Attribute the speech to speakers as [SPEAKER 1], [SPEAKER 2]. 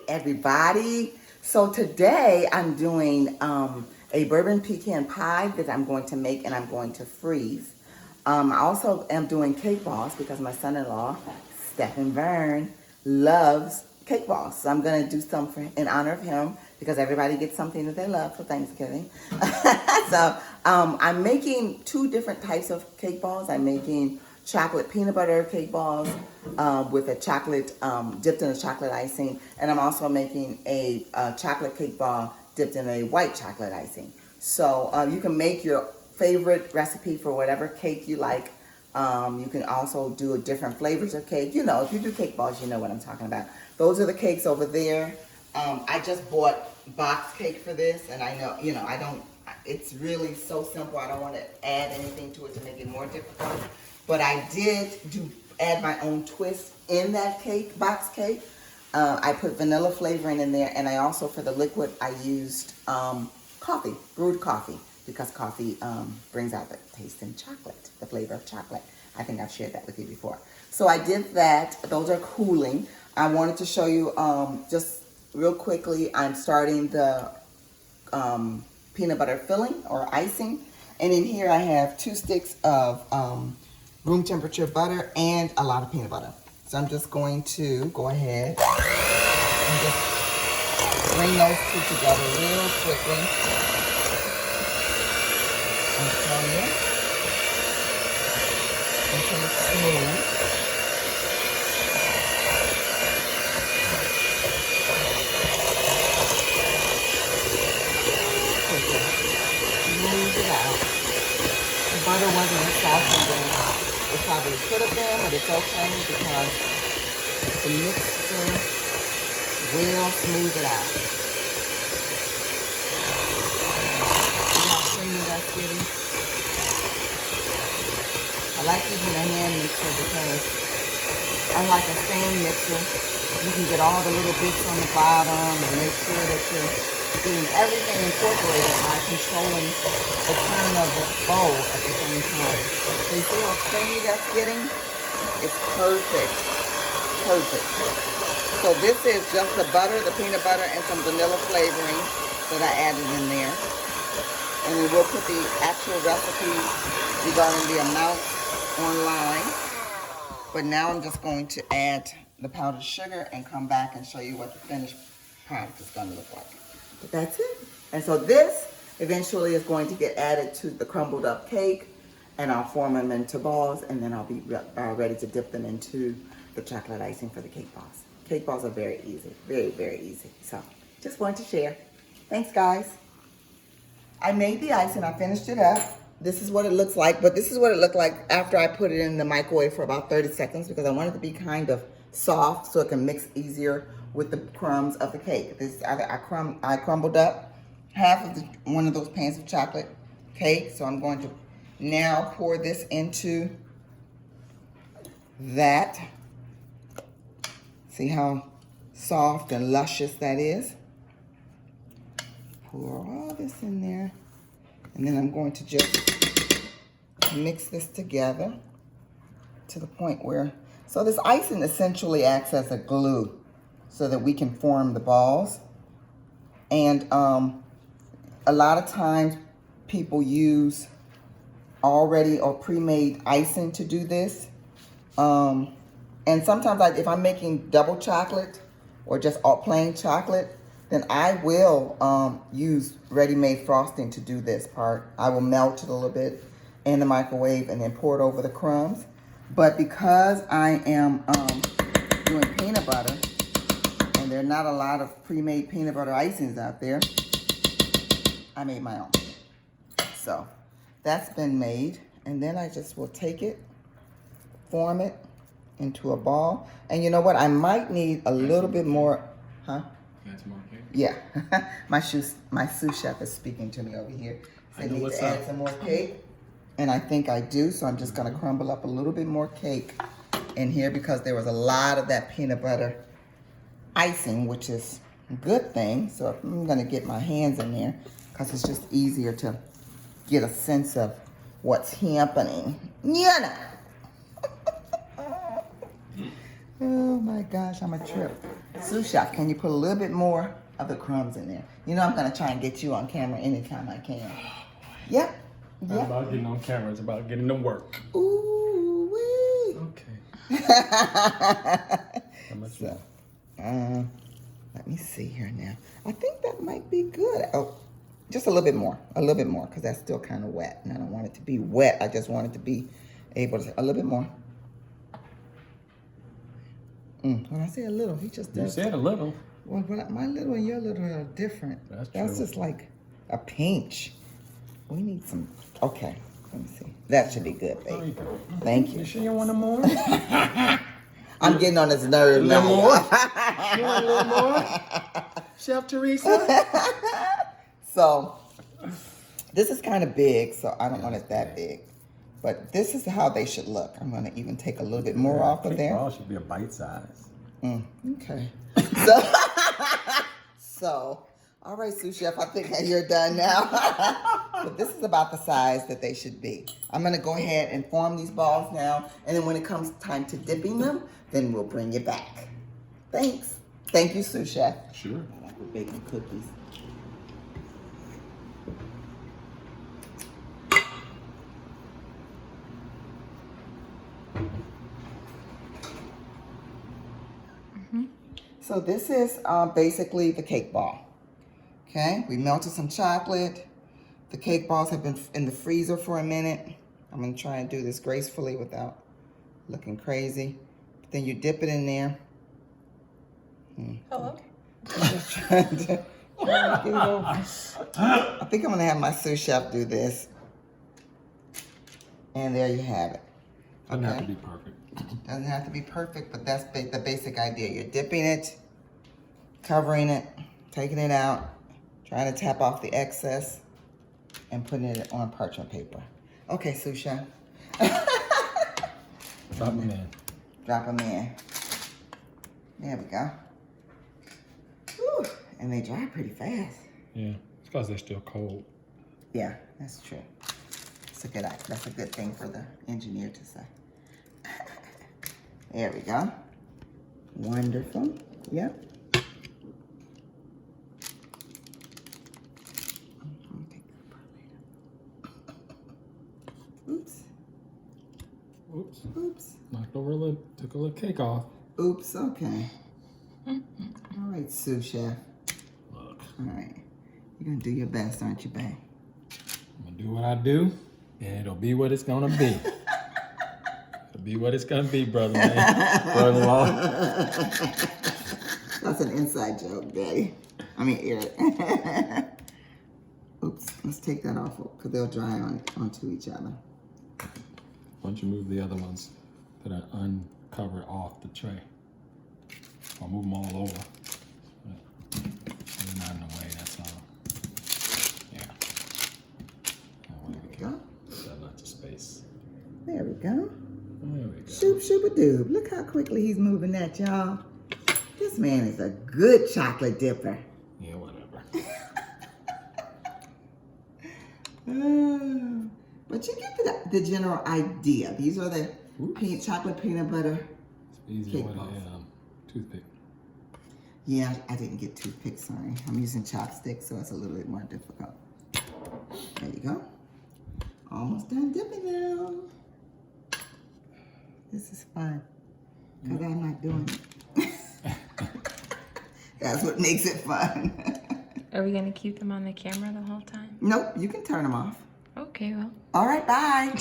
[SPEAKER 1] everybody. So today I'm doing a bourbon pecan pie that I'm going to make and I'm going to freeze. I also am doing cake balls because my son-in-law, Stephen Verne, loves cake balls. So I'm going to do some in honor of him because everybody gets something that they love for Thanksgiving. So I'm making two different types of cake balls. I'm making chocolate peanut butter cake balls with a chocolate dipped in a chocolate icing, and I'm also making a chocolate cake ball dipped in a white chocolate icing. So you can make your favorite recipe for whatever cake you like. You can also do different flavors of cake. You know, if you do cake balls, you know what I'm talking about. Those are the cakes over there. I just bought box cake for this, and I know, you know, it's really so simple. I don't want to add anything to it to make it more difficult. But I did add my own twist in that cake, box cake. I put vanilla flavoring in there, and I also, for the liquid, I used coffee, brewed coffee, because coffee brings out the taste in chocolate, the flavor of chocolate. I think I've shared that with you before. So I did that. Those are cooling. I wanted to show you just real quickly, I'm starting the peanut butter filling or icing. And in here I have 2 sticks of room temperature butter and a lot of peanut butter. So I'm just going to go ahead and just bring those two together real quickly. And turn it until it's smooth. Smooth it out. The butter wasn't as soft as it probably could have been, but it's okay because the mixture will smooth it out. See how creamy that's getting? I like using a hand mixer because unlike a stand mixer, you can get all the little bits on the bottom and make sure that you're getting everything incorporated by controlling the turn of the bowl at the same time. So you see how creamy that's getting? It's perfect. Perfect. So this is just the butter, the peanut butter, and some vanilla flavoring that I added in there. And we will put the actual recipe regarding the amount online. But now I'm just going to add the powdered sugar and come back and show you what the finished product is going to look like. But that's it. And so this eventually is going to get added to the crumbled up cake, and I'll form them into balls, and then I'll be ready to dip them into the chocolate icing for the cake balls. Cake balls are very easy, very, very easy. So just wanted to share. Thanks, guys. I made the icing, I finished it up. This is what it looks like, but this is what it looked like after I put it in the microwave for about 30 seconds because I want it to be kind of soft so it can mix easier with the crumbs of the cake. This I crumbled up half of one of those pans of chocolate cake, so I'm going to now pour this into that. See how soft and luscious that is? Pour all this in there, and then I'm going to just mix this together to the point where, so this icing essentially acts as a glue so that we can form the balls. And a lot of times people use already or pre-made icing to do this. And sometimes if I'm making double chocolate or just all plain chocolate, then I will use ready-made frosting to do this part. I will melt it a little bit in the microwave and then pour it over the crumbs. But because I am doing peanut butter, and there are not a lot of pre-made peanut butter icings out there, I made my own. So that's been made, and then I just will take it, form it into a ball. And you know what? I might need a little bit more, huh?
[SPEAKER 2] That's more cake?
[SPEAKER 1] Yeah. my sous chef is speaking to me over here. So I need to add some more cake. And I think I do, so I'm just gonna crumble up a little bit more cake in here because there was a lot of that peanut butter icing, which is a good thing. So I'm gonna get my hands in there because it's just easier to get a sense of what's happening. Yeah. Oh my gosh, I'm a trip. Sous chef, can you put a little bit more of the crumbs in there? You know I'm gonna try and get you on camera anytime I can. Yep.
[SPEAKER 2] It's not about getting on camera, it's about getting to work.
[SPEAKER 1] Ooh wee.
[SPEAKER 2] Okay. How much more?
[SPEAKER 1] Let me see here now. I think that might be good. Oh, just a little bit more. A little bit more, because that's still kind of wet. And I don't want it to be wet. I just want it to be able to, a little bit more. When I say a little, he just does.
[SPEAKER 2] You said a little.
[SPEAKER 1] Well, my little and your little are different.
[SPEAKER 2] That's
[SPEAKER 1] That's
[SPEAKER 2] true.
[SPEAKER 1] just like a pinch. We need some, okay. Let me see. That should be good,
[SPEAKER 2] There you
[SPEAKER 1] baby.
[SPEAKER 2] go.
[SPEAKER 1] Thank you.
[SPEAKER 2] You sure you want more?
[SPEAKER 1] I'm getting on his nerves now.
[SPEAKER 2] little more? You want a little more? Chef Theresa?
[SPEAKER 1] So, this is kind of big, so I don't want it that big. But this is how they should look. I'm going to even take a little bit more off of there.
[SPEAKER 2] Ball should be a bite size.
[SPEAKER 1] Okay. So, all right, sous chef, I think you're done now. But this is about the size that they should be. I'm going to go ahead and form these balls now. And then when it comes time to dipping them, then we'll bring you back. Thanks. Thank you, sous chef.
[SPEAKER 2] Sure.
[SPEAKER 1] I like with baking cookies. So this is basically the cake ball. Okay, we melted some chocolate. The cake balls have been in the freezer for a minute. I'm gonna try and do this gracefully without looking crazy. But then you dip it in there.
[SPEAKER 3] Hello?
[SPEAKER 1] I'm just trying to get it over. I think I'm gonna have my sous chef do this. And there you have it.
[SPEAKER 2] Doesn't have to be perfect.
[SPEAKER 1] Doesn't have to be perfect, but that's the basic idea. You're dipping it, covering it, taking it out, trying to tap off the excess, and putting it on parchment paper. Okay, sous chef.
[SPEAKER 2] Drop them in.
[SPEAKER 1] Drop them in. There we go. Whew. And they dry pretty fast.
[SPEAKER 2] Yeah, it's because they're still cold.
[SPEAKER 1] Yeah, that's true. That's a good thing for the engineer to say. There we go. Wonderful. Yep. Oops.
[SPEAKER 2] Oops.
[SPEAKER 1] Oops.
[SPEAKER 2] Knocked over a little, took a little cake off.
[SPEAKER 1] Oops. Okay. All right, sous chef.
[SPEAKER 2] Look,
[SPEAKER 1] All right. You're going to do your best, aren't you, babe?
[SPEAKER 2] I'm gonna do what I do, and it'll be what it's gonna be. It'll be what it's gonna be, brother, man. Brother-in-law.
[SPEAKER 1] That's an inside joke, Daddy. I mean, Eric. Oops. Let's take that off because they'll dry onto each other.
[SPEAKER 2] Why don't you move the other ones that are uncovered off the tray? I'll move them all over. They're not in the way, that's all. Yeah.
[SPEAKER 1] There we go.
[SPEAKER 2] Got lots of space.
[SPEAKER 1] There we go.
[SPEAKER 2] There we go.
[SPEAKER 1] Shoop, shoop-a-doob. Look how quickly he's moving that, y'all. This man is a good chocolate dipper.
[SPEAKER 2] Yeah, whatever.
[SPEAKER 1] But you get the general idea. These are the chocolate peanut butter.
[SPEAKER 2] It's easy
[SPEAKER 1] cake
[SPEAKER 2] with a
[SPEAKER 1] balls.
[SPEAKER 2] toothpick.
[SPEAKER 1] Yeah, I didn't get toothpicks, sorry. I'm using chopsticks, so it's a little bit more difficult. There you go. Almost done dipping now. This is fun, because I'm not doing it. That's what makes it fun.
[SPEAKER 3] Are we gonna keep them on the camera the whole time?
[SPEAKER 1] Nope, you can turn them off.
[SPEAKER 3] Okay, well.
[SPEAKER 1] All right, bye.